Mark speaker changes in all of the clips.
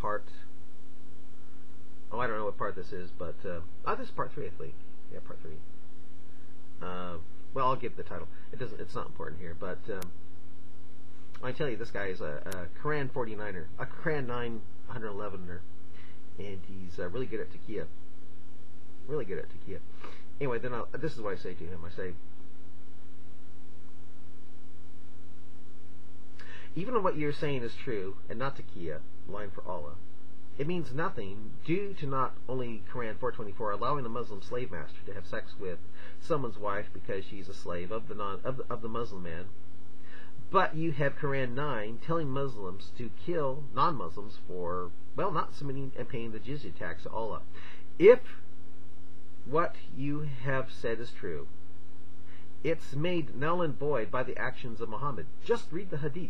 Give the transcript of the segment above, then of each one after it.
Speaker 1: part... Oh, I don't know what part this is, but... this is part 3, I think. Yeah, part 3. Well, I'll give the title. It's not important here, but... I tell you, this guy is a Quran 49er. A Quran 911er. And he's really good at Taqqiya. Really good at Taqqiya. Anyway, then this is what I say to him. I say... Even if what you're saying is true, and not Taqqiya, line for Allah, it means nothing due to not only Quran 424 allowing a Muslim slave master to have sex with someone's wife because she's a slave of the Muslim man, but you have Quran 9 telling Muslims to kill non-Muslims for, well, not submitting and paying the jizya tax to Allah. If what you have said is true, it's made null and void by the actions of Muhammad. Just read the hadith.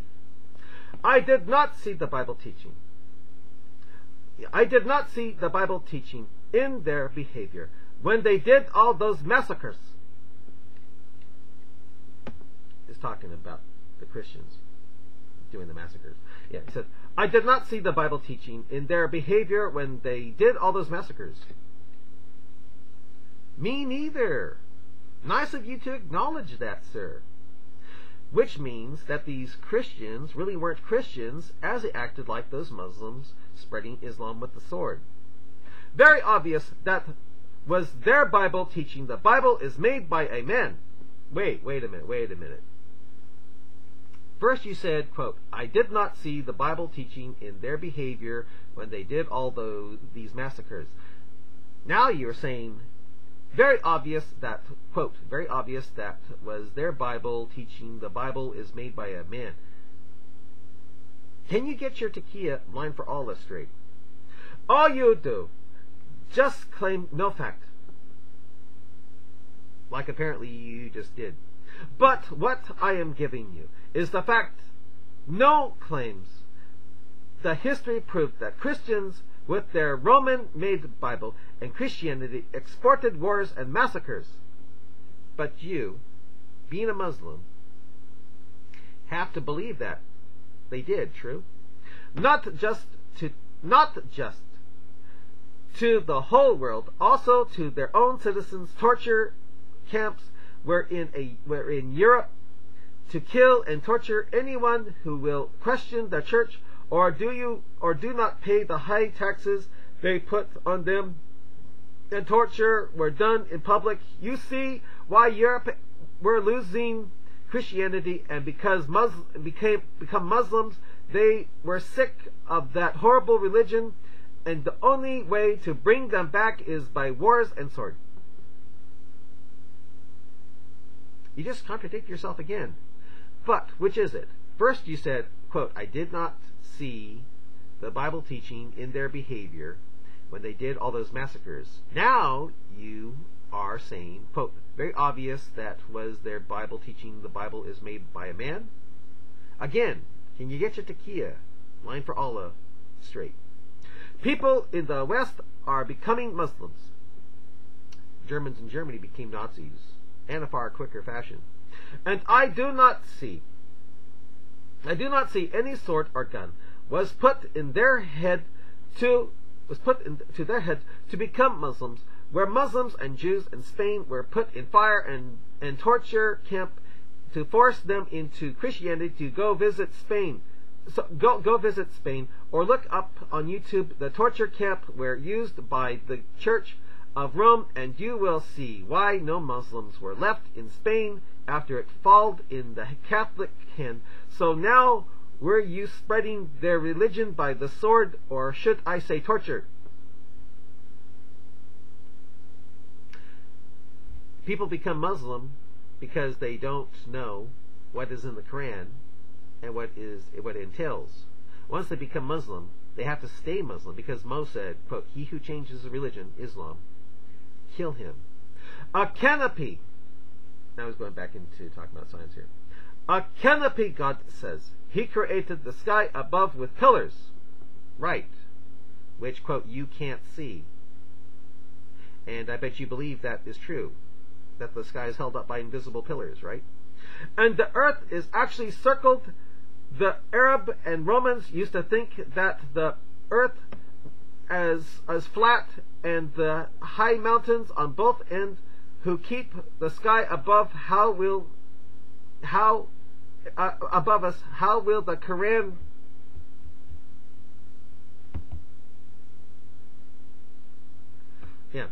Speaker 1: I did not see the Bible teaching. I did not see the Bible teaching in their behavior when they did all those massacres. It's talking about the Christians doing the massacres. Yeah, he says, I did not see the Bible teaching in their behavior when they did all those massacres. Me neither. Nice of you to acknowledge that, sir. Which means that these Christians really weren't Christians, as they acted like those Muslims spreading Islam with the sword. Very obvious that was their Bible teaching. The Bible is made by a man. Wait a minute. First you said, quote, I did not see the Bible teaching in their behavior when they did all these massacres. Now you're saying, very obvious that, quote, very obvious that was their Bible teaching. The Bible is made by a man. Can you get your Taqqiya line for Allah straight? All you do, just claim no fact. Like apparently you just did. But what I am giving you is the fact, no claims. The history proved that Christians with their Roman-made Bible and Christianity exported wars and massacres. But you, being a Muslim, have to believe that they did, true? Not just to the whole world, also to their own citizens. Torture camps were in Europe to kill and torture anyone who will question the church or do not pay the high taxes they put on them, and torture were done in public. You see why Europe were losing Christianity, and because become Muslims, they were sick of that horrible religion, and the only way to bring them back is by wars and sword. You just contradict yourself again. But which is it? First you said, quote, I did not see the Bible teaching in their behavior when they did all those massacres. Now you are saying, quote, very obvious that was their Bible teaching. The Bible is made by a man. Again, can you get your Taqqiya line for Allah straight? People in the West are becoming Muslims. Germans in Germany became Nazis, and a far quicker fashion. And I do not see any sword or gun was put into their head to become Muslims, where Muslims and Jews in Spain were put in fire and torture camp to force them into Christianity to go visit Spain. So go visit Spain, or look up on YouTube the torture camp were used by the Church of Rome, and you will see why no Muslims were left in Spain after it fell in the Catholic hand. So now were you spreading their religion by the sword, or should I say torture? People become Muslim because they don't know what is in the Quran and what it entails. Once they become Muslim, they have to stay Muslim, because Mo said, quote, he who changes the religion, Islam, kill him. A canopy. Now he's going back into talking about science here. A canopy, God says, he created the sky above with pillars. Right. Which, quote, you can't see. And I bet you believe that is true, that the sky is held up by invisible pillars, right? And the earth is actually circled. The Arab and Romans used to think that the earth as flat, and the high mountains on both ends, who keep the sky above above us, how will the Quran yeah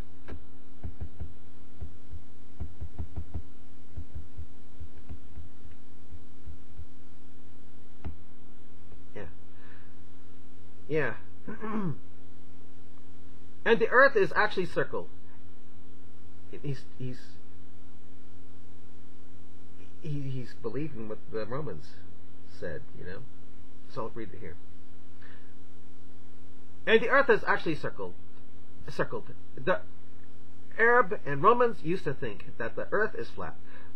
Speaker 1: yeah and the earth is actually circled. He's believing what the Romans said, So I'll read it here. And the earth is actually circled. The Arab and Romans used to think that the earth is flat,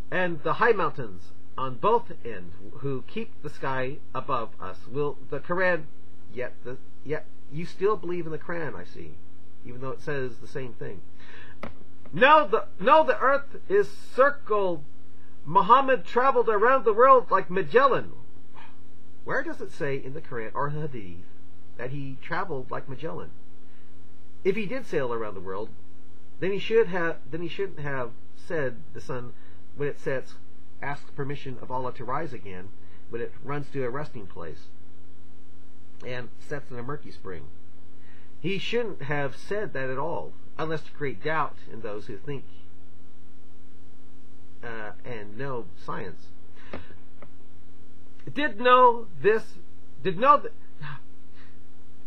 Speaker 1: and the high mountains on both ends, who keep the sky above us, will the Quran. Yet you still believe in the Quran, I see, even though it says the same thing. No, the earth is circled. Muhammad traveled around the world like Magellan. Where does it say in the Quran or Hadith that he traveled like Magellan? If he did sail around the world, then he shouldn't have said the sun, when it sets, asks permission of Allah to rise again, when it runs to a resting place and sets in a murky spring. He shouldn't have said that at all, unless to create doubt in those who think and know science.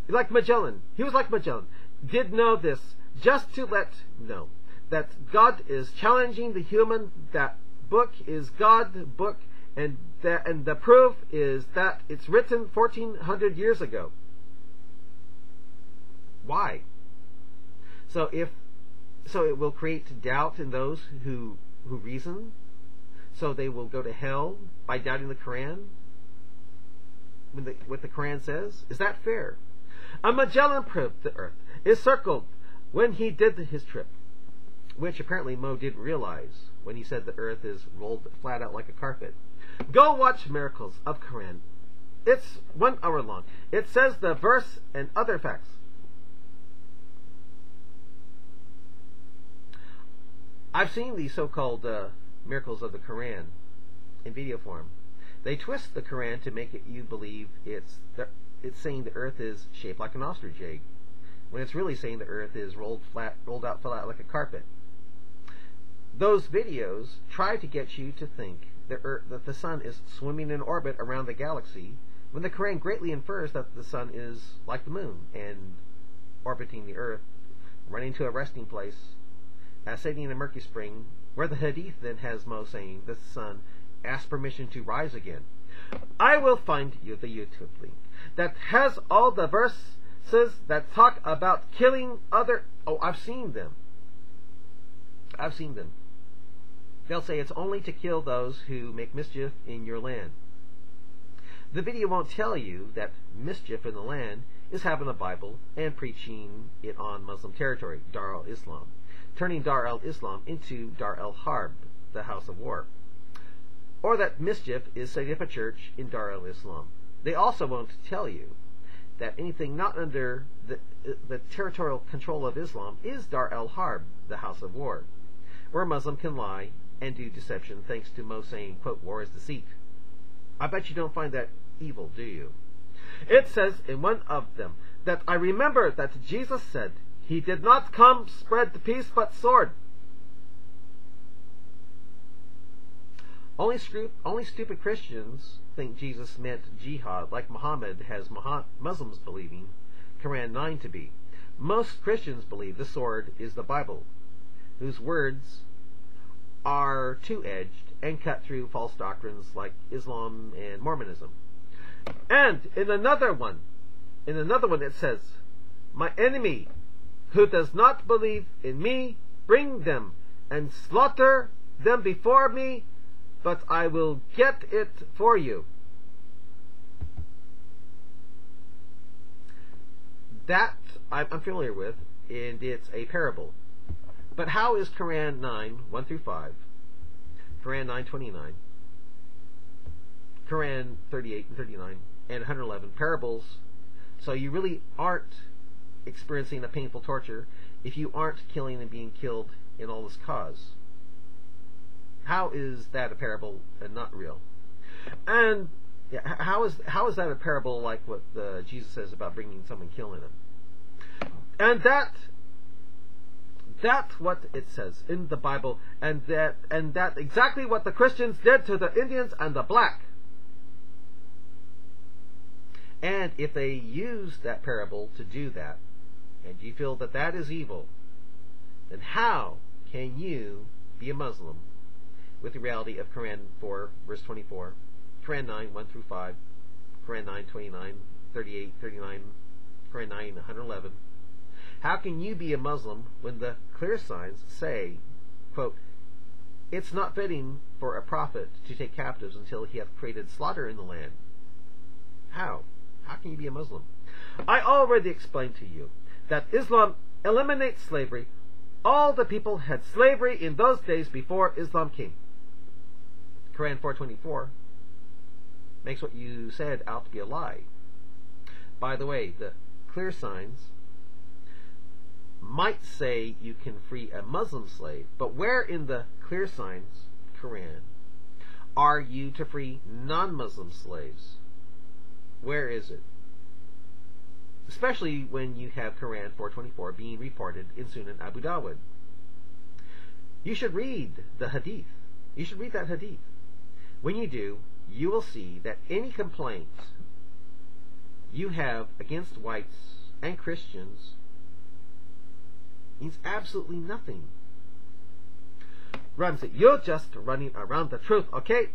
Speaker 1: Like Magellan. He was like Magellan. Did know this, just to let know that God is challenging the human. That book is God's book, and the proof is that it's written 1400 years ago. Why? So it will create doubt in those who reason, so they will go to hell by doubting the Quran, what the Quran says. Is that fair? A Magellan proved the earth is circled when he did his trip, which apparently Mo didn't realize when he said the earth is rolled flat out like a carpet. Go watch Miracles of Quran. It's 1 hour long. It says the verse and other facts. I've seen these so-called miracles of the Quran in video form. They twist the Quran to make you believe it's saying the earth is shaped like an ostrich egg, when it's really saying the earth is rolled out flat like a carpet. Those videos try to get you to think that the sun is swimming in orbit around the galaxy, when the Quran greatly infers that the sun is like the moon and orbiting the earth, running to a resting place, sitting in a murky spring, where the Hadith then has Mo saying that the sun asks permission to rise again. I will find you the YouTube link that has all the verses that talk about killing other. Oh, I've seen them. They'll say it's only to kill those who make mischief in your land. The video won't tell you that mischief in the land is having a Bible and preaching it on Muslim territory, Dar al-Islam, turning Dar al-Islam into Dar al-Harb, the house of war, or that mischief is setting up a church in Dar al-Islam. They also won't tell you that anything not under the territorial control of Islam is Dar al-Harb, the house of war, where a Muslim can lie and do deception, thanks to Mo saying, quote, war is deceit. I bet you don't find that evil, do you? It says in one of them that I remember that Jesus said, he did not come spread the peace but sword. Only stupid Christians think Jesus meant jihad, like Muhammad has Muslims believing Quran 9 to be. Most Christians believe the sword is the Bible, whose words are two-edged and cut through false doctrines like Islam and Mormonism. And in another one it says, my enemy who does not believe in me, bring them and slaughter them before me, but I will get it for you. That I'm familiar with, and it's a parable. But how is Quran 9, 1 through 5, Quran 9:29, Quran 38 and 39, and 111 parables So you really aren't experiencing a painful torture if you aren't killing and being killed in all this cause. How is that a parable and not real? And how is that a parable like what Jesus says about bringing someone, killing him? And that's what it says in the Bible, and that exactly what the Christians did to the Indians and the black. And if they use that parable to do that, and you feel that that is evil, then how can you be a Muslim with the reality of Quran 4, verse 24, Quran 9, 1 through 5, Quran 9, 29, 38, 39, Quran 9, 111? How can you be a Muslim when the clear signs say, quote, "It's not fitting for a prophet to take captives until he hath created slaughter in the land"? How? How can you be a Muslim? I already explained to you that Islam eliminates slavery. All the people had slavery in those days before Islam came. Quran 4:24 makes what you said out to be a lie. By the way, the clear signs might say you can free a Muslim slave, but where in the clear signs, Quran, are you to free non-Muslim slaves? Where is it? Especially when you have Quran 4:24 being reported in Sunan Abu Dawud. You should read the hadith. You should read that hadith. When you do, you will see that any complaints you have against whites and Christians means absolutely nothing. Ramsey, you're just running around the truth, okay?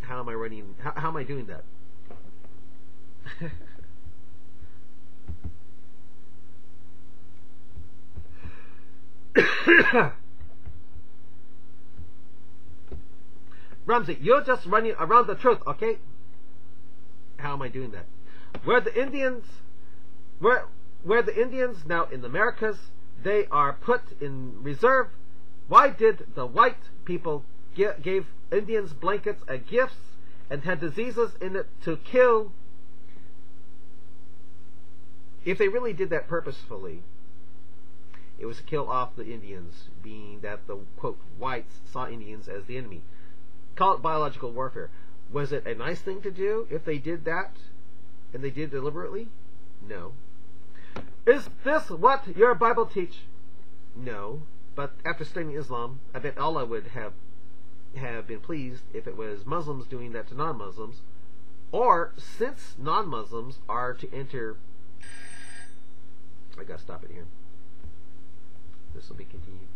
Speaker 1: How am I running? How am I doing that? Ramsey, you're just running around the truth, okay? How am I doing that? Where the Indians now in the Americas, they are put in reserve. Why did the white people gave Indians blankets and gifts and had diseases in it to kill? If they really did that purposefully, it was to kill off the Indians, being that the, quote, whites saw Indians as the enemy. Call it biological warfare. Was it a nice thing to do if they did that, and they did deliberately? No. Is this what your Bible teach? No. But after studying Islam, I bet Allah would have been pleased if it was Muslims doing that to non-Muslims, or since non-Muslims are to enter... I gotta stop it here. This will be continued.